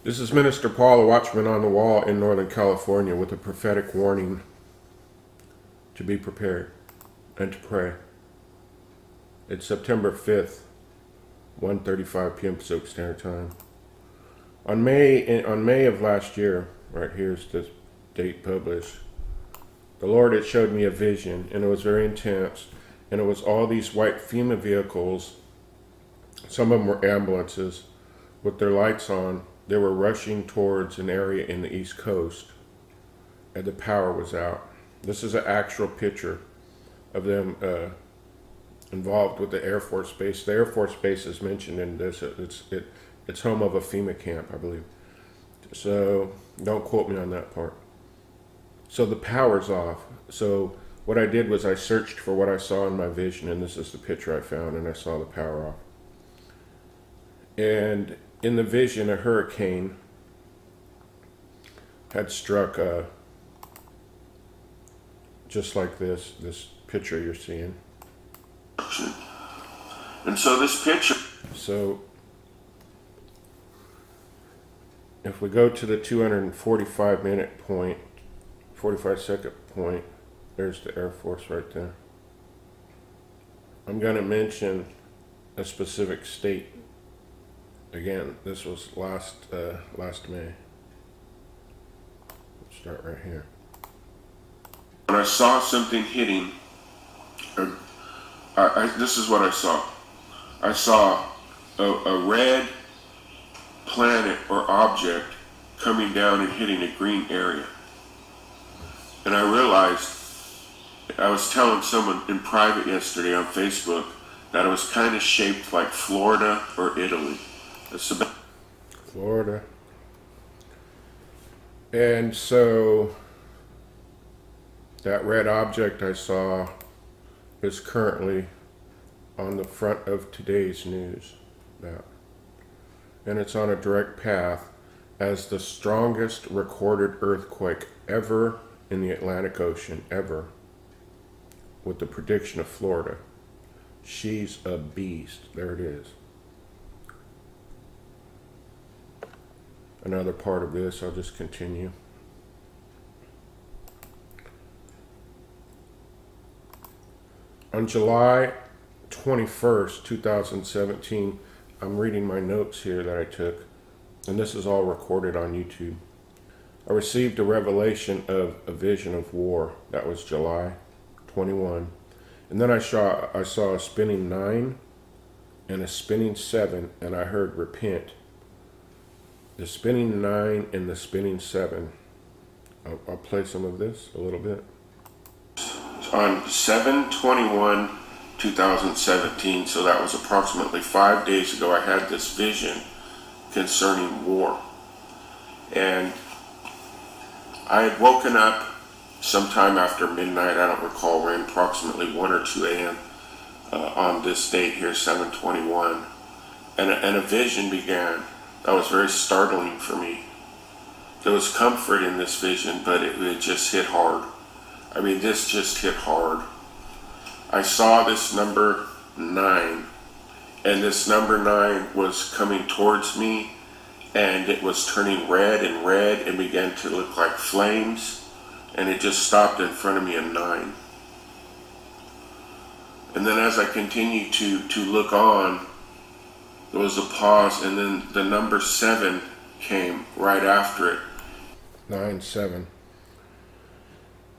This is Minister Paul, a watchman on the wall in Northern California, with a prophetic warning to be prepared and to pray. It's September 5th, 1:35 p.m. Pacific Standard Time. On May of last year, right here's the date published, the Lord had showed me a vision, and it was very intense, and it was all these white FEMA vehicles. Some of them were ambulances with their lights on. They were rushing towards an area in the East Coast, and the power was out. This is an actual picture of them involved with the Air Force Base. The Air Force Base is mentioned in this. It's home of a FEMA camp, I believe. So don't quote me on that part. So the power's off. So what I did was I searched for what I saw in my vision, and this is the picture I found, and I saw the power off. And in the vision, a hurricane had struck just like this picture you're seeing. And so this picture... So if we go to the 245-minute point, 45-second point, there's the Air Force right there. I'm going to mention a specific state. Again, this was last May. Let's start right here. When I saw something hitting, this is what I saw. I saw a red planet or object coming down and hitting a green area. And I realized, I was telling someone in private yesterday on Facebook that it was kind of shaped like Florida or Italy. Florida. And so that red object I saw is currently on the front of today's news. And it's on a direct path as the strongest recorded earthquake ever in the Atlantic Ocean, ever, with the prediction of Florida. She's a beast. There it is. Another part of this, I'll just continue. On July 21st, 2017, I'm reading my notes here that I took, and this is all recorded on YouTube. I received a revelation of a vision of war. That was July 21. And then I saw a spinning 9 and a spinning 7, and I heard repent. The spinning 9 and the spinning 7. I'll play some of this a little bit. On 7/21/2017, so that was approximately 5 days ago, I had this vision concerning war. And I had woken up sometime after midnight, I don't recall when, approximately 1 or 2 a.m. On this date here, 7/21, and a vision began. That was very startling for me. There was comfort in this vision, but it just hit hard. I mean, this just hit hard. I saw this number 9, and this number 9 was coming towards me, and it was turning red and began to look like flames, and it just stopped in front of me at 9. And then as I continued to look on, there was a pause, and then the number 7 came right after it. 9/7.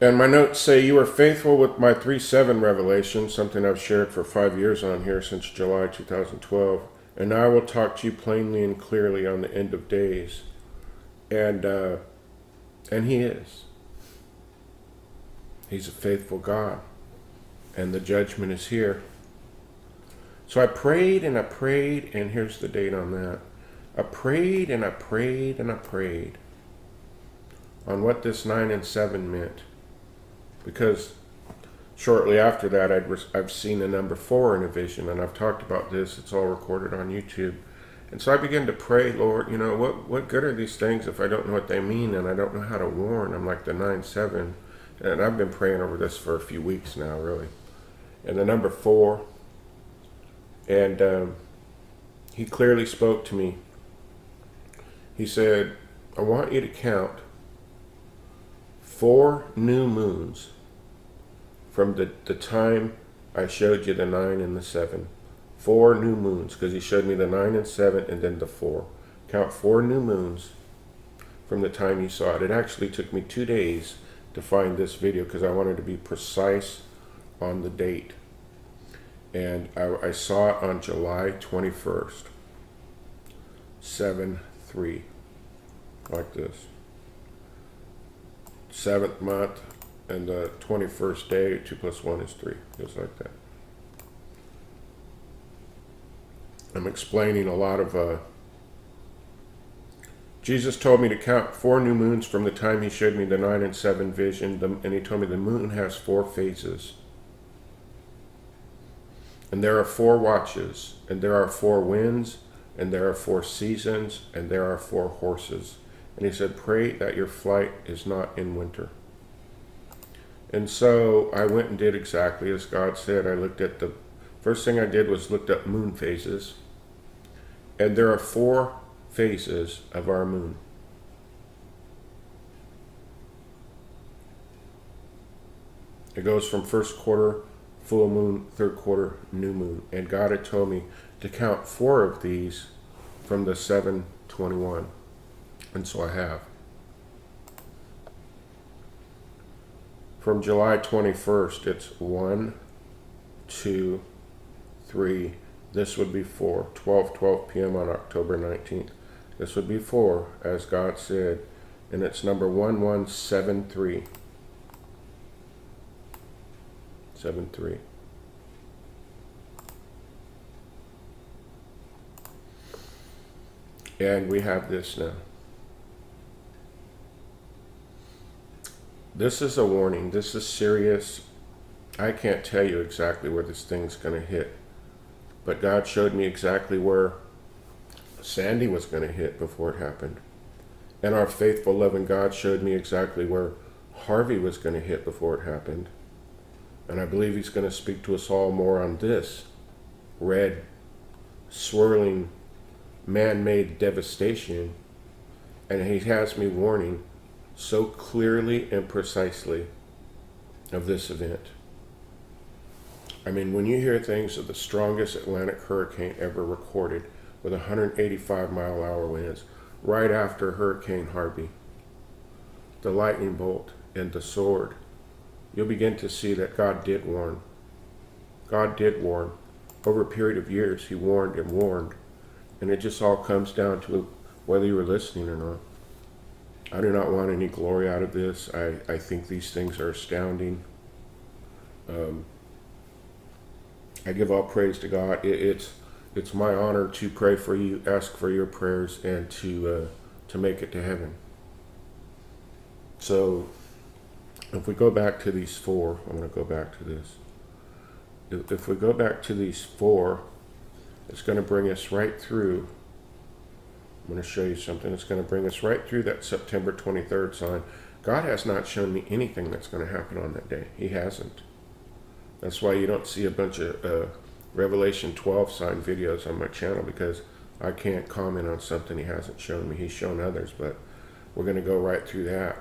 And my notes say, you were faithful with my 3/7 revelation, something I've shared for 5 years on here since July 2012. And now I will talk to you plainly and clearly on the end of days. And he is. He's a faithful God. And the judgment is here. So I prayed and I prayed, and here's the date on that. I prayed and I prayed and I prayed on what this 9 and 7 meant. Because shortly after that, I've seen the number 4 in a vision, and I've talked about this. It's all recorded on YouTube. And so I began to pray, Lord, what good are these things if I don't know what they mean and I don't know how to warn? I'm like the 9/7, and I've been praying over this for a few weeks now, really. And the number 4, and he clearly spoke to me He said, I want you to count 4 new moons from the time I showed you the 9 and the 7. 4 new moons, because he showed me the 9 and 7 and then the 4. Count 4 new moons from the time you saw it. It actually took me 2 days to find this video because I wanted to be precise on the date. And I saw it on July 21st, 7/3, like this. 7th month and the 21st day, 2 + 1 is 3, just like that. I'm explaining a lot of Jesus told me to count 4 new moons from the time he showed me the 9 and 7 vision, and he told me the moon has 4 phases. And there are 4 watches, and there are 4 winds, and there are 4 seasons, and there are 4 horses. And he said, pray that your flight is not in winter. And so I went and did exactly as God said. I looked at the first thing I did was looked up moon phases. And there are 4 phases of our moon. It goes from first quarter, full moon, third quarter, new moon. And God had told me to count 4 of these from the 7/21. And so I have. From July 21st, it's 1, 2, 3. This would be 4. 12 p.m. on October 19th. This would be 4, as God said. And it's number 1173. 7/3. And we have this now. This is a warning. This is serious. I can't tell you exactly where this thing's going to hit. But God showed me exactly where Sandy was going to hit before it happened. And our faithful, loving God showed me exactly where Harvey was going to hit before it happened. And I believe he's going to speak to us all more on this red, swirling, man-made devastation. And he has me warning so clearly and precisely of this event. I mean, when you hear things of the strongest Atlantic hurricane ever recorded with 185-mile-an-hour winds, right after Hurricane Harvey, the lightning bolt and the sword, you'll begin to see that God did warn. God did warn. Over a period of years, he warned and warned. And it just all comes down to whether you were listening or not. I do not want any glory out of this. I think these things are astounding. I give all praise to God. It's my honor to pray for you, ask for your prayers, and to make it to heaven. So, if we go back to these 4, I'm going to go back to this. If we go back to these 4, it's going to bring us right through. I'm going to show you something. It's going to bring us right through that September 23rd sign. God has not shown me anything that's going to happen on that day. He hasn't. That's why you don't see a bunch of Revelation 12 sign videos on my channel, because I can't comment on something he hasn't shown me. He's shown others, but we're going to go right through that.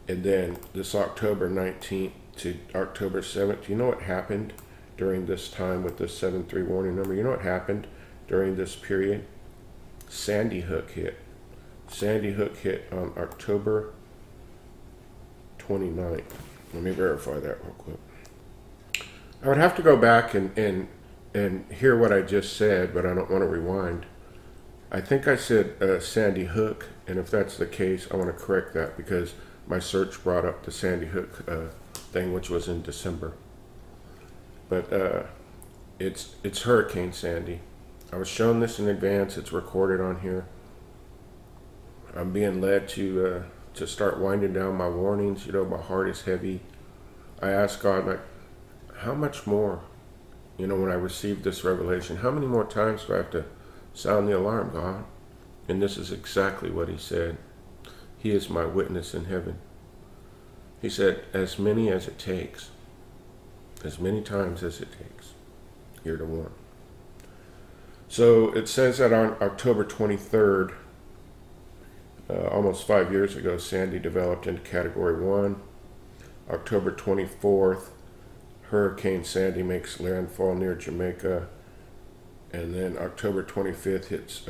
And then this October 19th to October 7th, you know what happened during this time with this 7/3 warning number? You know what happened during this period? Sandy Hook hit. Sandy Hook hit on October 29th. Let me verify that real quick. I would have to go back and hear what I just said, but I don't want to rewind. I think I said Sandy Hook, and if that's the case, I want to correct that because my search brought up the Sandy Hook thing, which was in December. But it's Hurricane Sandy. I was shown this in advance. It's recorded on here. I'm being led to start winding down my warnings. You know, my heart is heavy. I asked God, like, how much more? You know, when I received this revelation, how many more times do I have to sound the alarm, God? And this is exactly what he said. He is my witness in heaven. He said, as many as it takes, as many times as it takes, you're to warn. So it says that on October 23rd, almost 5 years ago, Sandy developed into Category 1. October 24th, Hurricane Sandy makes landfall near Jamaica. And then October 25th hits,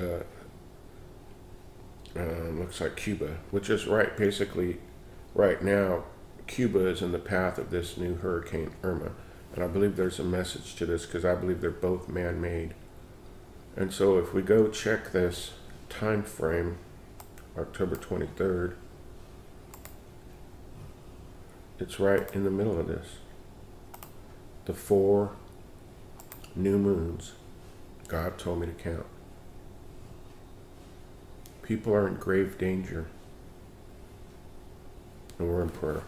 looks like Cuba, which is basically right now, Cuba is in the path of this new Hurricane Irma. And I believe there's a message to this because I believe they're both man-made. And so if we go check this time frame, October 23rd, it's right in the middle of this. The 4 new moons God told me to count. People are in grave danger, and we're in prayer.